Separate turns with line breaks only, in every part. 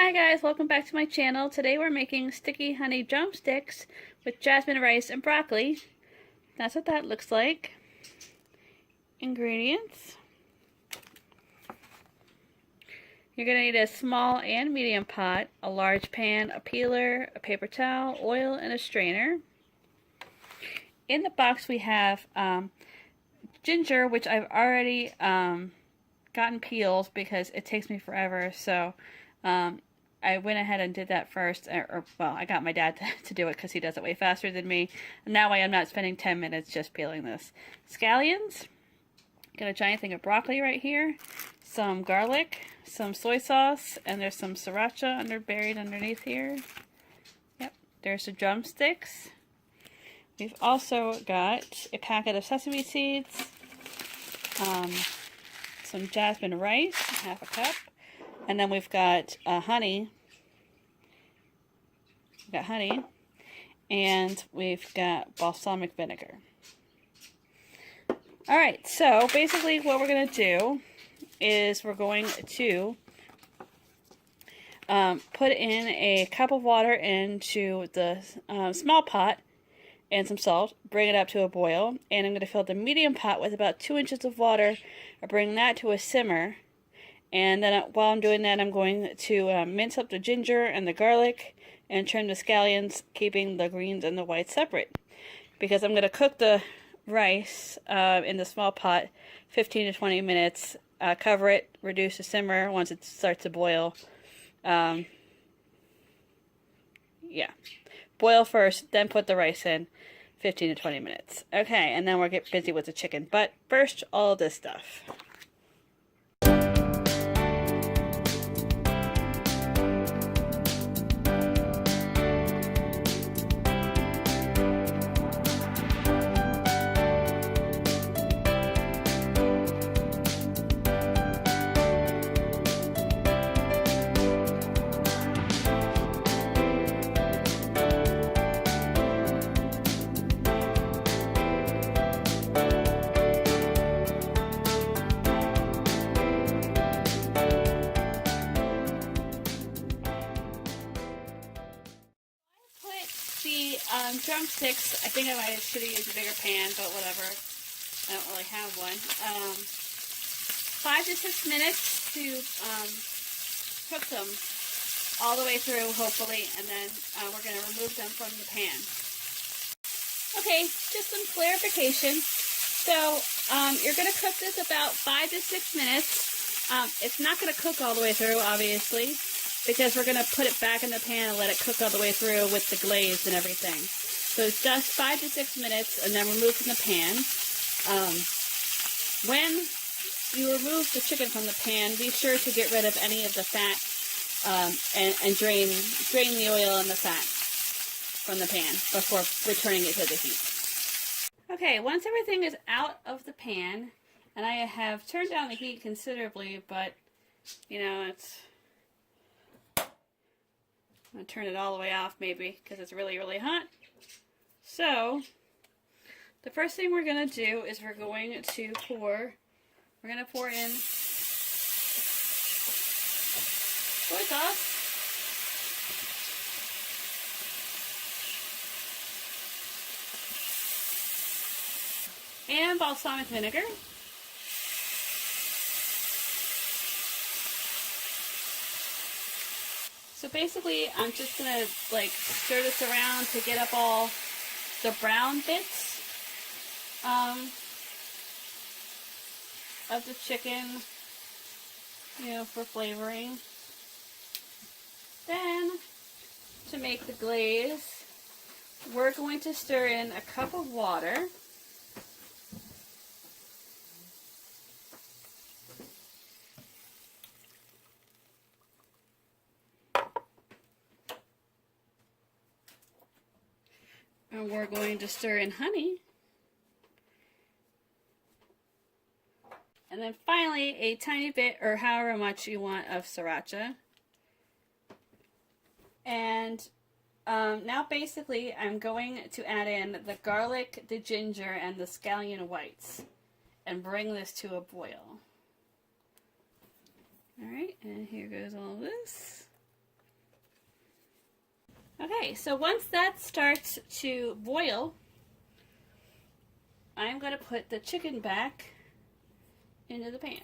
Hi guys, welcome back to my channel. Today we're making sticky honey drumsticks with jasmine rice and broccoli. That's what that looks like. Ingredients. You're going to need a small and medium pot, a large pan, a peeler, a paper towel, oil, and a strainer. In the box we have ginger, which I've already gotten peeled because it takes me forever, so I went ahead and did that first, well, I got my dad to do it because he does it way faster than me, and that way I'm not spending 10 minutes just peeling this. Scallions, got a giant thing of broccoli right here, some garlic, some soy sauce, and there's some sriracha buried underneath here. Yep, there's the drumsticks. We've also got a packet of sesame seeds, some jasmine rice, half a cup, and then we've got honey. We've got honey, and we've got balsamic vinegar. Alright, so basically what we're going to do is we're going to put in a cup of water into the small pot and some salt, bring it up to a boil, and I'm going to fill the medium pot with about 2 inches of water, bring that to a simmer, and then while I'm doing that I'm going to mince up the ginger and the garlic and trim the scallions, keeping the greens and the whites separate, because I'm going to cook the rice in the small pot 15 to 20 minutes, cover it, reduce the simmer once it starts to boil. Yeah. Boil first, then put the rice in, 15 to 20 minutes. Okay, and then we'll get busy with the chicken. But first, all of this stuff. The drumsticks, I think I should have used a bigger pan, but whatever. I don't really have one. 5 to 6 minutes to cook them all the way through, hopefully, and then we're going to remove them from the pan. Okay, just some clarification. So you're going to cook this about 5 to 6 minutes. It's not going to cook all the way through, obviously, because we're going to put it back in the pan and let it cook all the way through with the glaze and everything. So it's just 5 to 6 minutes, and then remove from the pan. When you remove the chicken from the pan, be sure to get rid of any of the fat and drain the oil and the fat from the pan before returning it to the heat. Okay, once everything is out of the pan, and I have turned down the heat considerably, but, you know, I'm going to turn it all the way off maybe because it's really, really hot. So, the first thing we're going to do is we're going to pour in soy sauce. And balsamic vinegar. So basically, I'm just going to stir this around to get up all the brown bits of the chicken, you know, for flavoring. Then, to make the glaze, we're going to stir in a cup of water. And we're going to stir in honey. And then finally, a tiny bit, or however much you want, of sriracha. And now basically I'm going to add in the garlic, the ginger, and the scallion whites. And bring this to a boil. Alright, and here goes all of this. Okay, so once that starts to boil, I'm going to put the chicken back into the pan.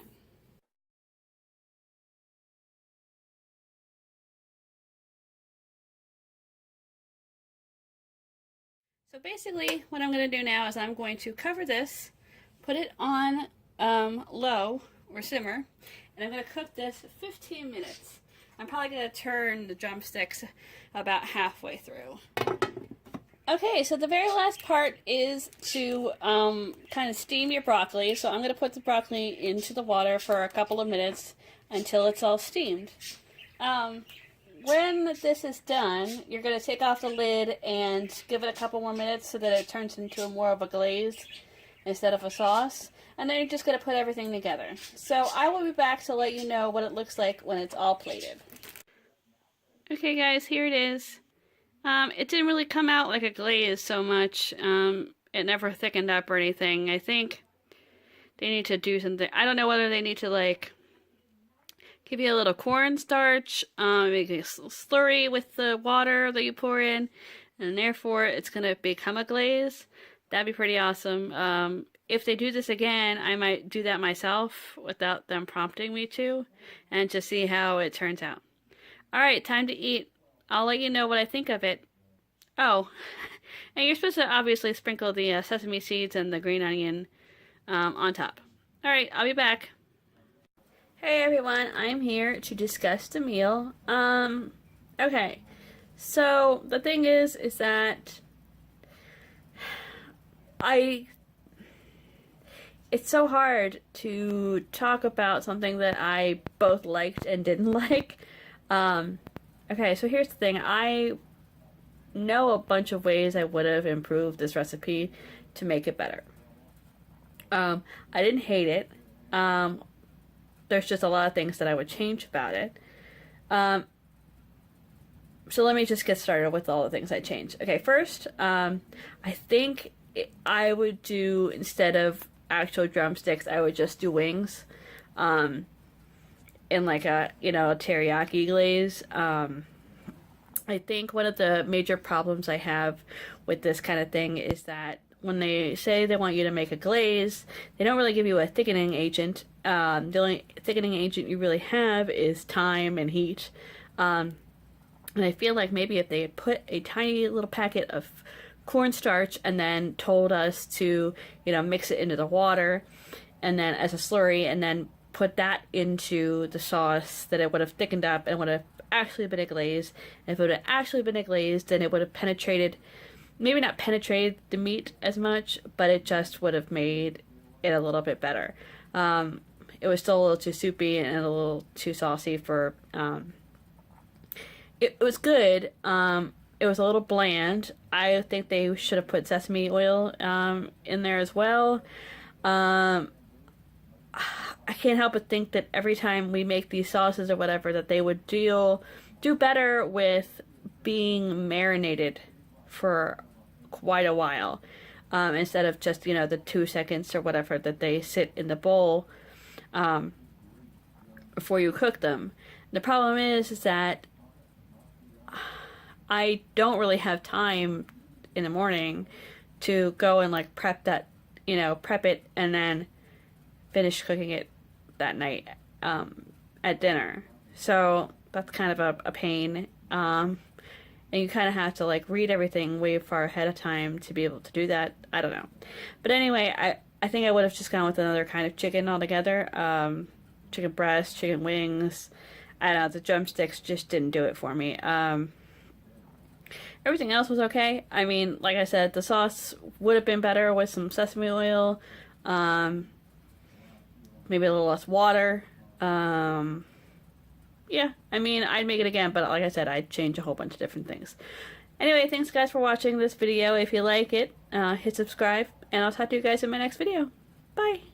So basically what I'm going to do now is I'm going to cover this, put it on low or simmer, and I'm going to cook this 15 minutes. I'm probably going to turn the drumsticks about halfway through. Okay, so the very last part is to kind of steam your broccoli. So I'm going to put the broccoli into the water for a couple of minutes until it's all steamed. When this is done, you're going to take off the lid and give it a couple more minutes so that it turns into more of a glaze instead of a sauce. And then you're just going to put everything together. So I will be back to let you know what it looks like when it's all plated. Okay guys, here it is. It didn't really come out like a glaze so much. It never thickened up or anything. I think they need to do something. I don't know whether they need to like give you a little cornstarch, make a slurry with the water that you pour in, and therefore it's going to become a glaze. That'd be pretty awesome. If they do this again, I might do that myself without them prompting me to, and just see how it turns out. Alright, time to eat. I'll let you know what I think of it. Oh, and you're supposed to obviously sprinkle the sesame seeds and the green onion on top. Alright, I'll be back. Hey everyone, I'm here to discuss the meal. Okay, so the thing is that it's so hard to talk about something that I both liked and didn't like. Okay, so here's the thing. I know a bunch of ways I would have improved this recipe to make it better. I didn't hate it. There's just a lot of things that I would change about it. So let me just get started with all the things I changed. Okay, first, I think I would do, instead of actual drumsticks, I would just do wings. In like a, a teriyaki glaze. I think one of the major problems I have with this kind of thing is that when they say they want you to make a glaze, they don't really give you a thickening agent. The only thickening agent you really have is time and heat. And I feel like maybe if they had put a tiny little packet of cornstarch and then told us to, mix it into the water and then as a slurry and then put that into the sauce, that it would have thickened up and would have actually been a glaze. And if it would have actually been a glaze, then it would have penetrated, maybe not penetrated the meat as much, but it just would have made it a little bit better. It was still a little too soupy and a little too saucy for, it was good. It was a little bland. I think they should have put sesame oil in there as well. I can't help but think that every time we make these sauces or whatever, that they would do better with being marinated for quite a while, instead of just, the 2 seconds or whatever that they sit in the bowl before you cook them. The problem is that I don't really have time in the morning to go and like prep it and then finish cooking it that night at dinner. So that's kind of a pain. And you kind of have to like read everything way far ahead of time to be able to do that. I don't know. But anyway, I think I would have just gone with another kind of chicken altogether. Chicken breast, chicken wings. I don't know, the drumsticks just didn't do it for me. Everything else was okay. I mean, like I said, the sauce would have been better with some sesame oil. Maybe a little less water. Yeah, I mean, I'd make it again, but like I said, I'd change a whole bunch of different things. Anyway, thanks guys for watching this video. If you like it, hit subscribe, and I'll talk to you guys in my next video. Bye!